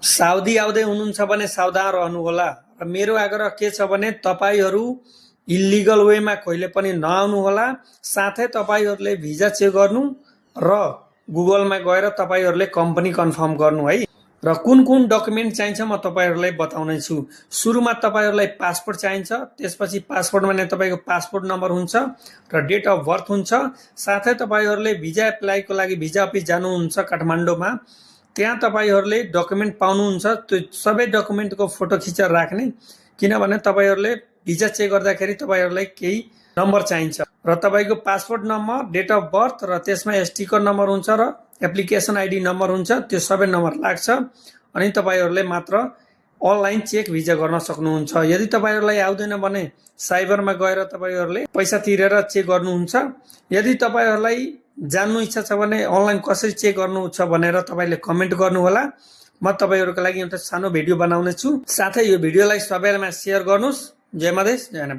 Saudi आउँदै हुनुहुन्छ भने सावधान रहनुहोला र मेरो आग्रह के छ भने तपाईहरू इलिगल वेमा कहिले पनि नआउनुहोला। साथै तपाईहरूले भिजा चेक गर्नु र गुगलमा गएर तपाईहरूले कम्पनी कन्फर्म गर्नु है। र कुन कुन डकुमेन्ट चाहिन्छ म तपाईहरूलाई बताउने छु। सुरुमा तपाईहरूलाई पासपोर्ट चाहिन्छ, त्यसपछि पासपोर्टमा नै तपाईँको पासपोर्ट नम्बर हुन्छ र डेट अफ बर्थ हुन्छ। साथै तपाईहरूले भिजा एप्लाईको लागि भिजा अफिस जानुहुन्छ काठमाडौँमा, त्यहाँ तपाईहरूले डकुमेन्ट पाउनुहुन्छ। त्यो सबै डकुमेन्टको फोटो खिचेर राख्ने, किनभने तपाईहरूले भिजा चेक गर्दाखेरि तपाईहरूलाई केही नम्बर चाहिन्छ र तपाईँको passport number, date of birth र त्यसमा स्टिकर नम्बर हुन्छ र एप्लिकेसन आइडी नम्बर हुन्छ। त्यो सबै नम्बर लाग्छ अनि तपाईहरूले मात्र अनलाइन चेक भिजा गर्न सक्नुहुन्छ। यदि तपाईहरूलाई आउँदैन भने साइबरमा गएर तपाईहरूले पैसा तिरेर चेक गर्नुहुन्छ। यदि तपाईहरूलाई जान्नु इच्छा छ भने अनलाइन कसरी चेक गर्नु छ भनेर तपाईले कमेन्ट गर्नुहोला। म तपाईहरुको लागि एउटा सानो भिडियो बनाउने छु। साथै यो भिडियोलाई सबैमा शेयर गर्नुस्। जय मधेस, जय नेपाल।